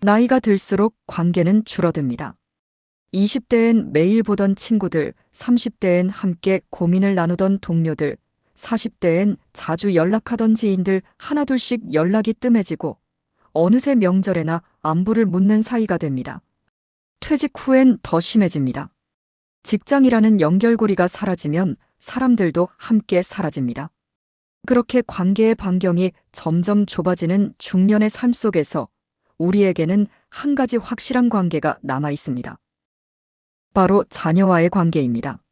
나이가 들수록 관계는 줄어듭니다. 20대엔 매일 보던 친구들, 30대엔 함께 고민을 나누던 동료들, 40대엔 자주 연락하던 지인들 하나둘씩 연락이 뜸해지고 어느새 명절에나 안부를 묻는 사이가 됩니다. 퇴직 후엔 더 심해집니다. 직장이라는 연결고리가 사라지면 사람들도 함께 사라집니다. 그렇게 관계의 반경이 점점 좁아지는 중년의 삶 속에서 우리에게는 한 가지 확실한 관계가 남아 있습니다. 바로 자녀와의 관계입니다.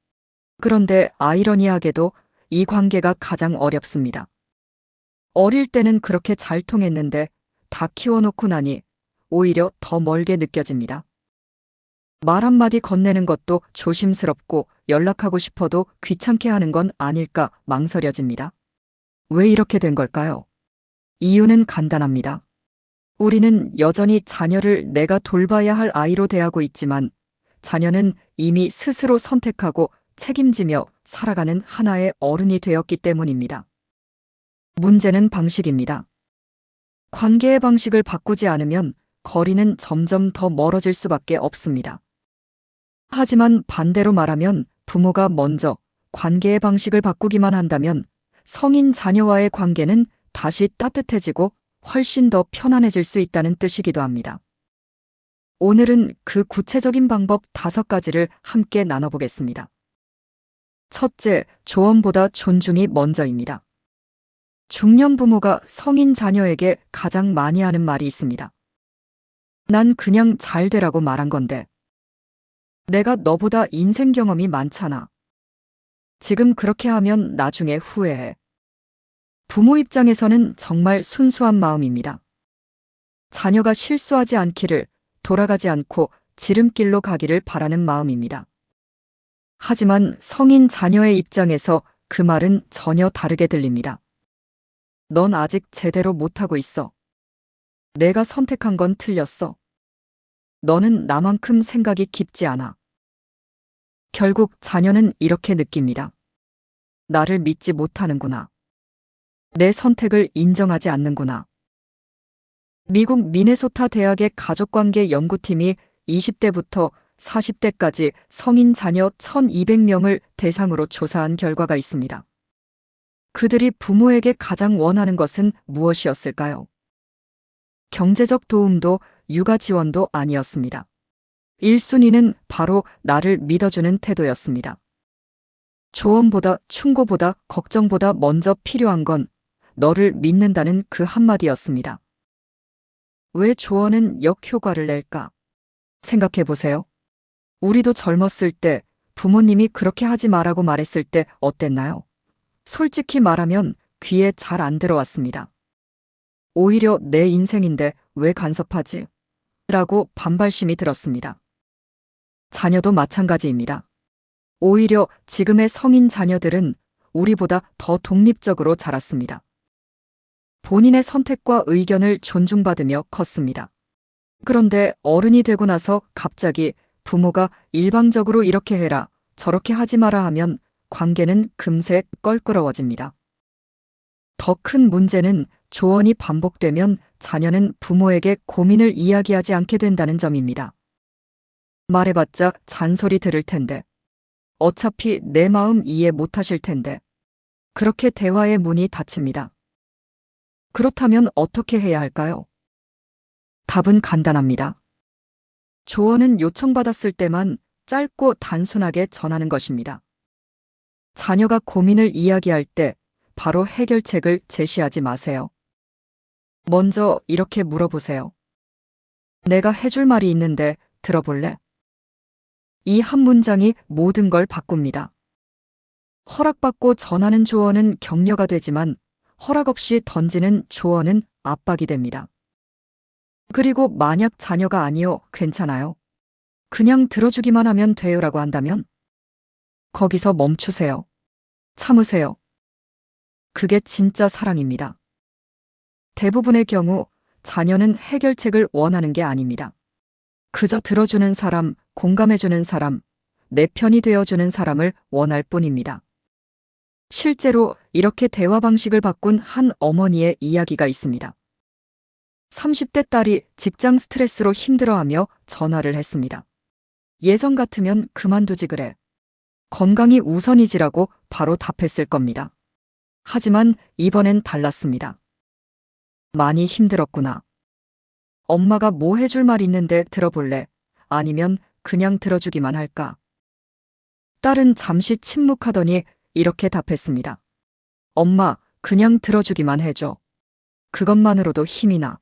그런데 아이러니하게도 이 관계가 가장 어렵습니다. 어릴 때는 그렇게 잘 통했는데 다 키워놓고 나니 오히려 더 멀게 느껴집니다. 말 한마디 건네는 것도 조심스럽고 연락하고 싶어도 귀찮게 하는 건 아닐까 망설여집니다. 왜 이렇게 된 걸까요? 이유는 간단합니다. 우리는 여전히 자녀를 내가 돌봐야 할 아이로 대하고 있지만 자녀는 이미 스스로 선택하고 책임지며 살아가는 하나의 어른이 되었기 때문입니다. 문제는 방식입니다. 관계의 방식을 바꾸지 않으면 거리는 점점 더 멀어질 수밖에 없습니다. 하지만 반대로 말하면 부모가 먼저 관계의 방식을 바꾸기만 한다면 성인 자녀와의 관계는 다시 따뜻해지고 훨씬 더 편안해질 수 있다는 뜻이기도 합니다. 오늘은 그 구체적인 방법 5가지를 함께 나눠보겠습니다. 첫째, 조언보다 존중이 먼저입니다. 중년 부모가 성인 자녀에게 가장 많이 하는 말이 있습니다. 난 그냥 잘 되라고 말한 건데. 내가 너보다 인생 경험이 많잖아. 지금 그렇게 하면 나중에 후회해. 부모 입장에서는 정말 순수한 마음입니다. 자녀가 실수하지 않기를, 돌아가지 않고 지름길로 가기를 바라는 마음입니다. 하지만 성인 자녀의 입장에서 그 말은 전혀 다르게 들립니다. 넌 아직 제대로 못하고 있어. 내가 선택한 건 틀렸어. 너는 나만큼 생각이 깊지 않아. 결국 자녀는 이렇게 느낍니다. 나를 믿지 못하는구나. 내 선택을 인정하지 않는구나. 미국 미네소타 대학의 가족관계 연구팀이 20대부터 40대까지 성인 자녀 1,200명을 대상으로 조사한 결과가 있습니다. 그들이 부모에게 가장 원하는 것은 무엇이었을까요? 경제적 도움도 육아 지원도 아니었습니다. 1순위는 바로 나를 믿어주는 태도였습니다. 조언보다 충고보다 걱정보다 먼저 필요한 건 너를 믿는다는 그 한마디였습니다. 왜 조언은 역효과를 낼까? 생각해 보세요. 우리도 젊었을 때 부모님이 그렇게 하지 마라고 말했을 때 어땠나요? 솔직히 말하면 귀에 잘 안 들어왔습니다. 오히려 내 인생인데 왜 간섭하지? 라고 반발심이 들었습니다. 자녀도 마찬가지입니다. 오히려 지금의 성인 자녀들은 우리보다 더 독립적으로 자랐습니다. 본인의 선택과 의견을 존중받으며 컸습니다. 그런데 어른이 되고 나서 갑자기 부모가 일방적으로 이렇게 해라, 저렇게 하지 마라 하면 관계는 금세 껄끄러워집니다. 더 큰 문제는 조언이 반복되면 자녀는 부모에게 고민을 이야기하지 않게 된다는 점입니다. 말해봤자 잔소리 들을 텐데. 어차피 내 마음 이해 못하실 텐데. 그렇게 대화의 문이 닫힙니다. 그렇다면 어떻게 해야 할까요? 답은 간단합니다. 조언은 요청받았을 때만 짧고 단순하게 전하는 것입니다. 자녀가 고민을 이야기할 때 바로 해결책을 제시하지 마세요. 먼저 이렇게 물어보세요. 내가 해줄 말이 있는데 들어볼래? 이 한 문장이 모든 걸 바꿉니다. 허락받고 전하는 조언은 격려가 되지만 허락 없이 던지는 조언은 압박이 됩니다. 그리고 만약 자녀가 아니요, 괜찮아요. 그냥 들어주기만 하면 돼요라고 한다면 거기서 멈추세요. 참으세요. 그게 진짜 사랑입니다. 대부분의 경우 자녀는 해결책을 원하는 게 아닙니다. 그저 들어주는 사람, 공감해주는 사람, 내 편이 되어주는 사람을 원할 뿐입니다. 실제로 이렇게 대화 방식을 바꾼 한 어머니의 이야기가 있습니다. 30대 딸이 직장 스트레스로 힘들어하며 전화를 했습니다. 예전 같으면 그만두지 그래. 건강이 우선이지라고 바로 답했을 겁니다. 하지만 이번엔 달랐습니다. 많이 힘들었구나. 엄마가 뭐 해줄 말 있는데 들어볼래? 아니면 그냥 들어주기만 할까? 딸은 잠시 침묵하더니 이렇게 답했습니다. 엄마, 그냥 들어주기만 해줘. 그것만으로도 힘이 나.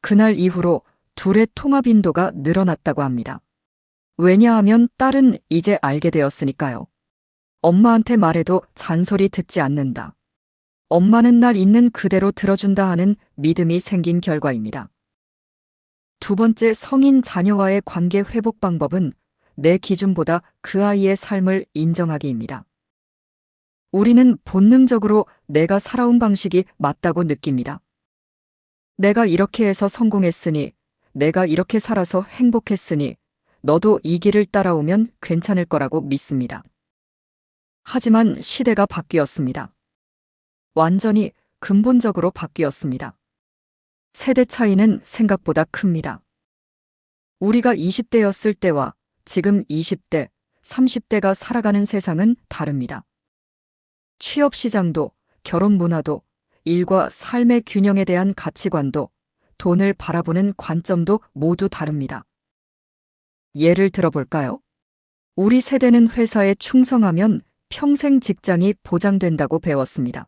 그날 이후로 둘의 통화 빈도가 늘어났다고 합니다. 왜냐하면 딸은 이제 알게 되었으니까요. 엄마한테 말해도 잔소리 듣지 않는다. 엄마는 날 있는 그대로 들어준다 하는 믿음이 생긴 결과입니다. 두 번째, 성인 자녀와의 관계 회복 방법은 내 기준보다 그 아이의 삶을 인정하기입니다. 우리는 본능적으로 내가 살아온 방식이 맞다고 느낍니다. 내가 이렇게 해서 성공했으니, 내가 이렇게 살아서 행복했으니, 너도 이 길을 따라오면 괜찮을 거라고 믿습니다. 하지만 시대가 바뀌었습니다. 완전히 근본적으로 바뀌었습니다. 세대 차이는 생각보다 큽니다. 우리가 20대였을 때와 지금 20대, 30대가 살아가는 세상은 다릅니다. 취업 시장도, 결혼 문화도, 일과 삶의 균형에 대한 가치관도, 돈을 바라보는 관점도 모두 다릅니다. 예를 들어볼까요? 우리 세대는 회사에 충성하면 평생 직장이 보장된다고 배웠습니다.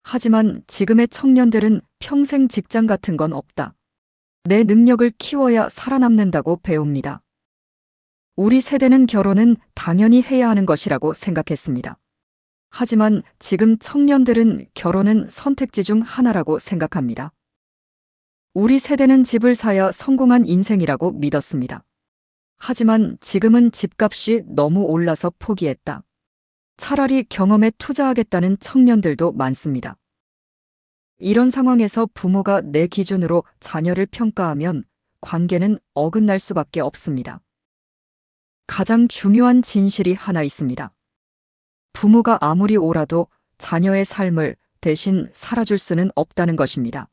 하지만 지금의 청년들은 평생 직장 같은 건 없다. 내 능력을 키워야 살아남는다고 배웁니다. 우리 세대는 결혼은 당연히 해야 하는 것이라고 생각했습니다. 하지만 지금 청년들은 결혼은 선택지 중 하나라고 생각합니다. 우리 세대는 집을 사야 성공한 인생이라고 믿었습니다. 하지만 지금은 집값이 너무 올라서 포기했다. 차라리 경험에 투자하겠다는 청년들도 많습니다. 이런 상황에서 부모가 내 기준으로 자녀를 평가하면 관계는 어긋날 수밖에 없습니다. 가장 중요한 진실이 하나 있습니다. 부모가 아무리 옳아도 자녀의 삶을 대신 살아줄 수는 없다는 것입니다.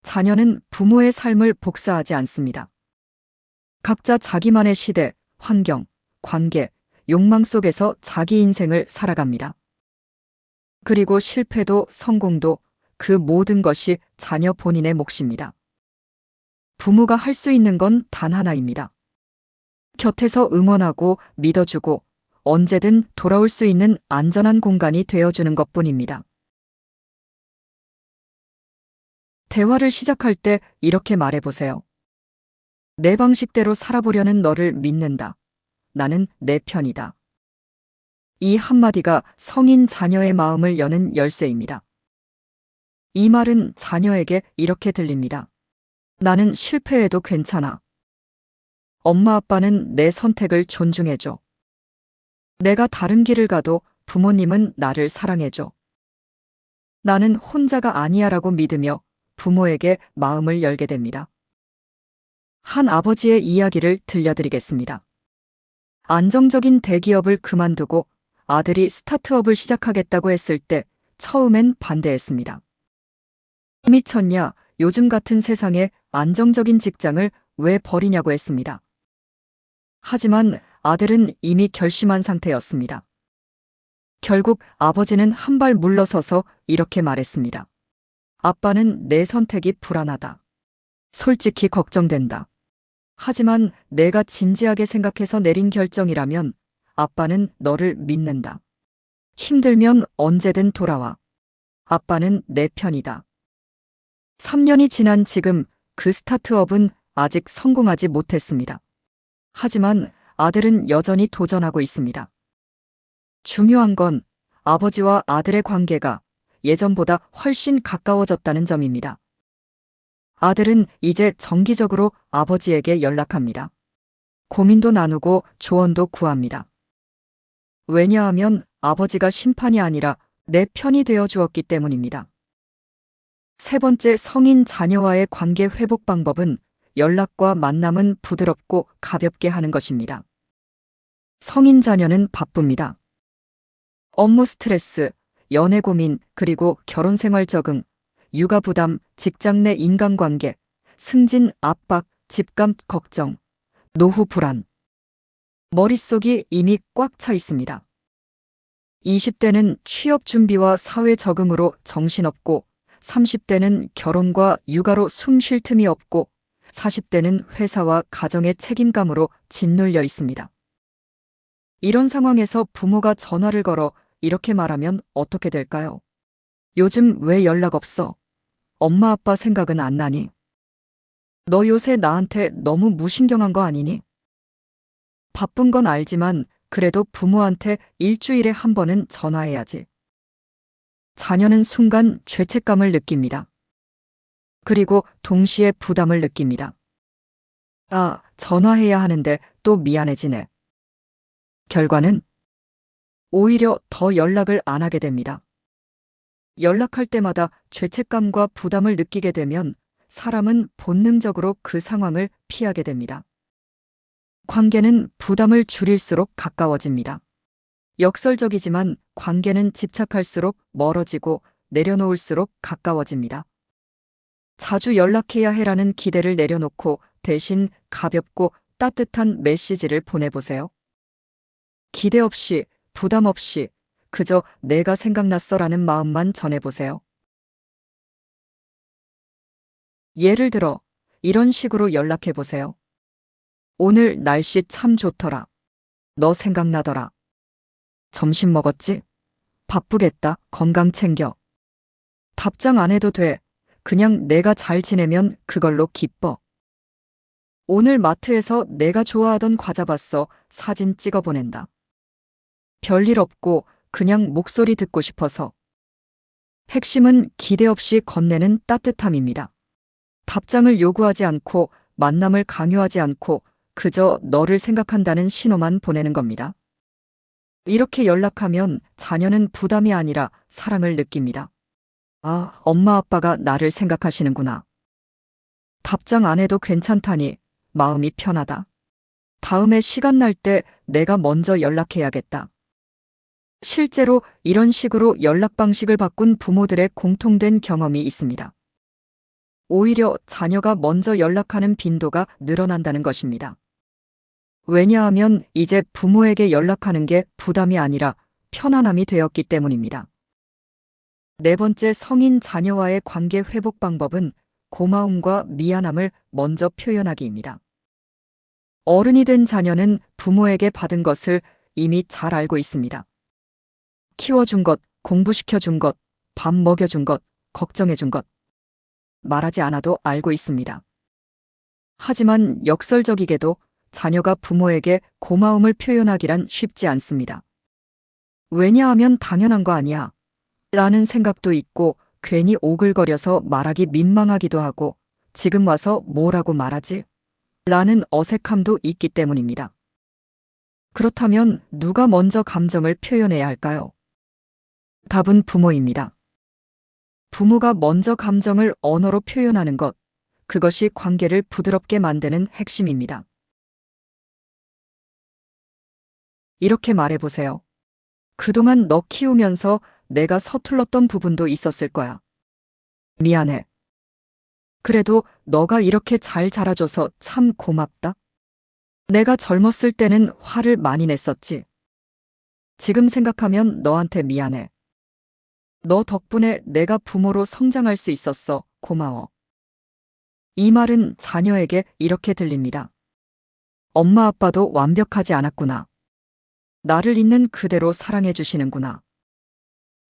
자녀는 부모의 삶을 복사하지 않습니다. 각자 자기만의 시대, 환경, 관계, 욕망 속에서 자기 인생을 살아갑니다. 그리고 실패도 성공도 그 모든 것이 자녀 본인의 몫입니다. 부모가 할 수 있는 건 단 하나입니다. 곁에서 응원하고 믿어주고 언제든 돌아올 수 있는 안전한 공간이 되어주는 것뿐입니다. 대화를 시작할 때 이렇게 말해보세요. 내 방식대로 살아보려는 너를 믿는다. 나는 내 편이다. 이 한마디가 성인 자녀의 마음을 여는 열쇠입니다. 이 말은 자녀에게 이렇게 들립니다. 나는 실패해도 괜찮아. 엄마 아빠는 내 선택을 존중해줘. 내가 다른 길을 가도 부모님은 나를 사랑해줘. 나는 혼자가 아니야라고 믿으며 부모에게 마음을 열게 됩니다. 한 아버지의 이야기를 들려드리겠습니다. 안정적인 대기업을 그만두고 아들이 스타트업을 시작하겠다고 했을 때 처음엔 반대했습니다. 미쳤냐, 요즘 같은 세상에 안정적인 직장을 왜 버리냐고 했습니다. 하지만 아들은 이미 결심한 상태였습니다. 결국 아버지는 한 발 물러서서 이렇게 말했습니다. 아빠는 내 선택이 불안하다. 솔직히 걱정된다. 하지만 내가 진지하게 생각해서 내린 결정이라면 아빠는 너를 믿는다. 힘들면 언제든 돌아와. 아빠는 내 편이다. 3년이 지난 지금 그 스타트업은 아직 성공하지 못했습니다. 하지만 아들은 여전히 도전하고 있습니다. 중요한 건 아버지와 아들의 관계가 예전보다 훨씬 가까워졌다는 점입니다. 아들은 이제 정기적으로 아버지에게 연락합니다. 고민도 나누고 조언도 구합니다. 왜냐하면 아버지가 심판이 아니라 내 편이 되어 주었기 때문입니다. 세 번째, 성인 자녀와의 관계 회복 방법은 연락과 만남은 부드럽고 가볍게 하는 것입니다. 성인 자녀는 바쁩니다. 업무 스트레스, 연애 고민, 그리고 결혼 생활 적응, 육아 부담, 직장 내 인간관계, 승진 압박, 집값 걱정, 노후 불안. 머릿속이 이미 꽉 차 있습니다. 20대는 취업 준비와 사회 적응으로 정신없고, 30대는 결혼과 육아로 숨 쉴 틈이 없고, 40대는 회사와 가정의 책임감으로 짓눌려 있습니다. 이런 상황에서 부모가 전화를 걸어 이렇게 말하면 어떻게 될까요? 요즘 왜 연락 없어? 엄마 아빠 생각은 안 나니? 너 요새 나한테 너무 무신경한 거 아니니? 바쁜 건 알지만 그래도 부모한테 일주일에 한 번은 전화해야지. 자녀는 순간 죄책감을 느낍니다. 그리고 동시에 부담을 느낍니다. 아, 전화해야 하는데 또 미안해지네. 결과는 오히려 더 연락을 안 하게 됩니다. 연락할 때마다 죄책감과 부담을 느끼게 되면 사람은 본능적으로 그 상황을 피하게 됩니다. 관계는 부담을 줄일수록 가까워집니다. 역설적이지만 관계는 집착할수록 멀어지고 내려놓을수록 가까워집니다. 자주 연락해야 해라는 기대를 내려놓고 대신 가볍고 따뜻한 메시지를 보내보세요. 기대 없이, 부담 없이, 그저 내가 생각났어라는 마음만 전해보세요. 예를 들어, 이런 식으로 연락해보세요. 오늘 날씨 참 좋더라. 너 생각나더라. 점심 먹었지? 바쁘겠다. 건강 챙겨. 답장 안 해도 돼. 그냥 내가 잘 지내면 그걸로 기뻐. 오늘 마트에서 내가 좋아하던 과자 봤어. 사진 찍어 보낸다. 별일 없고 그냥 목소리 듣고 싶어서. 핵심은 기대 없이 건네는 따뜻함입니다. 답장을 요구하지 않고 만남을 강요하지 않고 그저 너를 생각한다는 신호만 보내는 겁니다. 이렇게 연락하면 자녀는 부담이 아니라 사랑을 느낍니다. 아, 엄마 아빠가 나를 생각하시는구나. 답장 안 해도 괜찮다니 마음이 편하다. 다음에 시간 날 때 내가 먼저 연락해야겠다. 실제로 이런 식으로 연락 방식을 바꾼 부모들의 공통된 경험이 있습니다. 오히려 자녀가 먼저 연락하는 빈도가 늘어난다는 것입니다. 왜냐하면 이제 부모에게 연락하는 게 부담이 아니라 편안함이 되었기 때문입니다. 네 번째, 성인 자녀와의 관계 회복 방법은 고마움과 미안함을 먼저 표현하기입니다. 어른이 된 자녀는 부모에게 받은 것을 이미 잘 알고 있습니다. 키워준 것, 공부시켜준 것, 밥 먹여준 것, 걱정해준 것. 말하지 않아도 알고 있습니다. 하지만 역설적이게도 자녀가 부모에게 고마움을 표현하기란 쉽지 않습니다. 왜냐하면 당연한 거 아니야 라는 생각도 있고 괜히 오글거려서 말하기 민망하기도 하고 지금 와서 뭐라고 말하지? 라는 어색함도 있기 때문입니다. 그렇다면 누가 먼저 감정을 표현해야 할까요? 답은 부모입니다. 부모가 먼저 감정을 언어로 표현하는 것, 그것이 관계를 부드럽게 만드는 핵심입니다. 이렇게 말해보세요. 그동안 너 키우면서 내가 서툴렀던 부분도 있었을 거야. 미안해. 그래도 너가 이렇게 잘 자라줘서 참 고맙다. 내가 젊었을 때는 화를 많이 냈었지. 지금 생각하면 너한테 미안해. 너 덕분에 내가 부모로 성장할 수 있었어. 고마워. 이 말은 자녀에게 이렇게 들립니다. 엄마 아빠도 완벽하지 않았구나. 나를 있는 그대로 사랑해 주시는구나.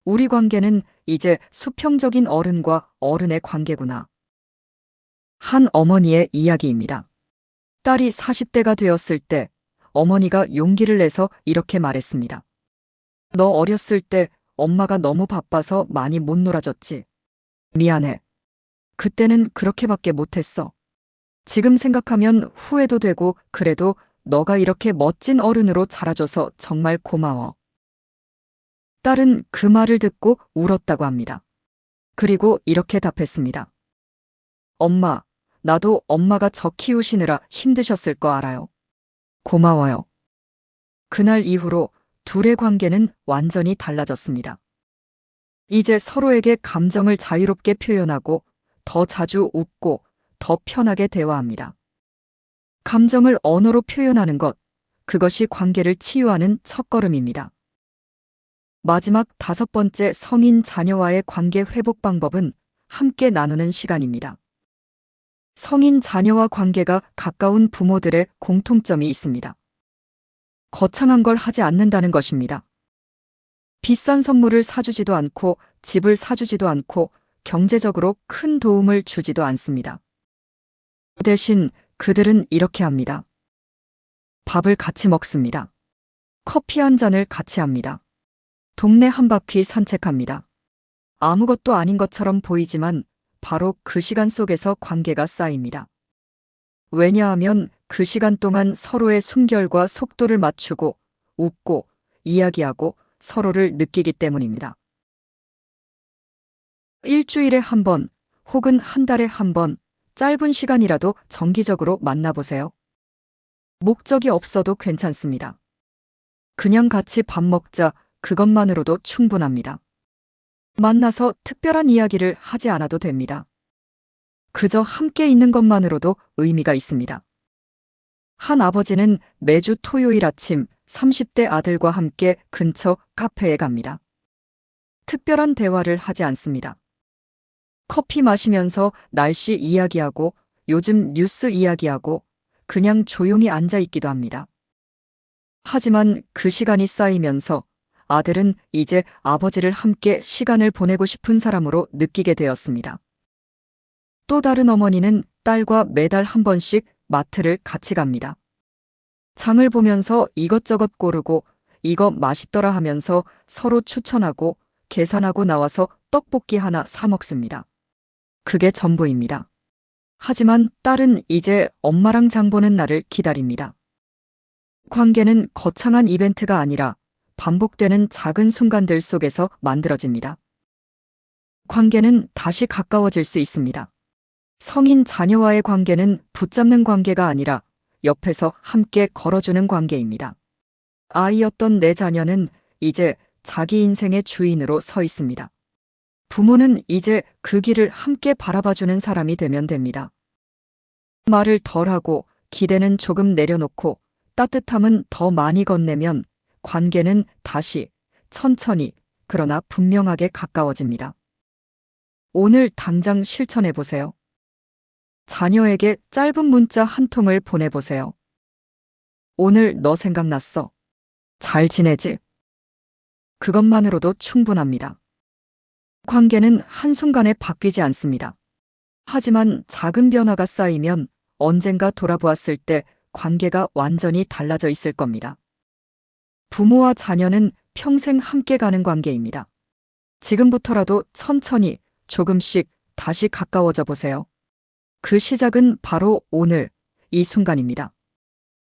우리 관계는 이제 수평적인 어른과 어른의 관계구나. 한 어머니의 이야기입니다. 딸이 40대가 되었을 때 어머니가 용기를 내서 이렇게 말했습니다. 너 어렸을 때 엄마가 너무 바빠서 많이 못 놀아줬지. 미안해. 그때는 그렇게밖에 못했어. 지금 생각하면 후회도 되고 그래도 너가 이렇게 멋진 어른으로 자라줘서 정말 고마워. 딸은 그 말을 듣고 울었다고 합니다. 그리고 이렇게 답했습니다. 엄마, 나도 엄마가 저 키우시느라 힘드셨을 거 알아요. 고마워요. 그날 이후로 둘의 관계는 완전히 달라졌습니다. 이제 서로에게 감정을 자유롭게 표현하고 더 자주 웃고 더 편하게 대화합니다. 감정을 언어로 표현하는 것, 그것이 관계를 치유하는 첫걸음입니다. 마지막 5번째 성인 자녀와의 관계 회복 방법은 함께 나누는 시간입니다. 성인 자녀와 관계가 가까운 부모들의 공통점이 있습니다. 거창한 걸 하지 않는다는 것입니다. 비싼 선물을 사주지도 않고 집을 사주지도 않고 경제적으로 큰 도움을 주지도 않습니다. 대신 그들은 이렇게 합니다. 밥을 같이 먹습니다. 커피 한 잔을 같이 합니다. 동네 한 바퀴 산책합니다. 아무것도 아닌 것처럼 보이지만 바로 그 시간 속에서 관계가 쌓입니다. 왜냐하면 그 시간 동안 서로의 숨결과 속도를 맞추고 웃고 이야기하고 서로를 느끼기 때문입니다. 일주일에 한 번 혹은 한 달에 한 번 짧은 시간이라도 정기적으로 만나보세요. 목적이 없어도 괜찮습니다. 그냥 같이 밥 먹자, 그것만으로도 충분합니다. 만나서 특별한 이야기를 하지 않아도 됩니다. 그저 함께 있는 것만으로도 의미가 있습니다. 한 아버지는 매주 토요일 아침 30대 아들과 함께 근처 카페에 갑니다. 특별한 대화를 하지 않습니다. 커피 마시면서 날씨 이야기하고 요즘 뉴스 이야기하고 그냥 조용히 앉아 있기도 합니다. 하지만 그 시간이 쌓이면서 아들은 이제 아버지를 함께 시간을 보내고 싶은 사람으로 느끼게 되었습니다. 또 다른 어머니는 딸과 매달 한 번씩 마트를 같이 갑니다. 장을 보면서 이것저것 고르고 이거 맛있더라 하면서 서로 추천하고 계산하고 나와서 떡볶이 하나 사 먹습니다. 그게 전부입니다. 하지만 딸은 이제 엄마랑 장 보는 날을 기다립니다. 관계는 거창한 이벤트가 아니라 반복되는 작은 순간들 속에서 만들어집니다. 관계는 다시 가까워질 수 있습니다. 성인 자녀와의 관계는 붙잡는 관계가 아니라 옆에서 함께 걸어주는 관계입니다. 아이였던 내 자녀는 이제 자기 인생의 주인으로 서 있습니다. 부모는 이제 그 길을 함께 바라봐주는 사람이 되면 됩니다. 말을 덜하고 기대는 조금 내려놓고 따뜻함은 더 많이 건네면 관계는 다시 천천히 그러나 분명하게 가까워집니다. 오늘 당장 실천해 보세요. 자녀에게 짧은 문자 한 통을 보내보세요. 오늘 너 생각났어. 잘 지내지? 그것만으로도 충분합니다. 관계는 한순간에 바뀌지 않습니다. 하지만 작은 변화가 쌓이면 언젠가 돌아보았을 때 관계가 완전히 달라져 있을 겁니다. 부모와 자녀는 평생 함께 가는 관계입니다. 지금부터라도 천천히 조금씩 다시 가까워져 보세요. 그 시작은 바로 오늘, 이 순간입니다.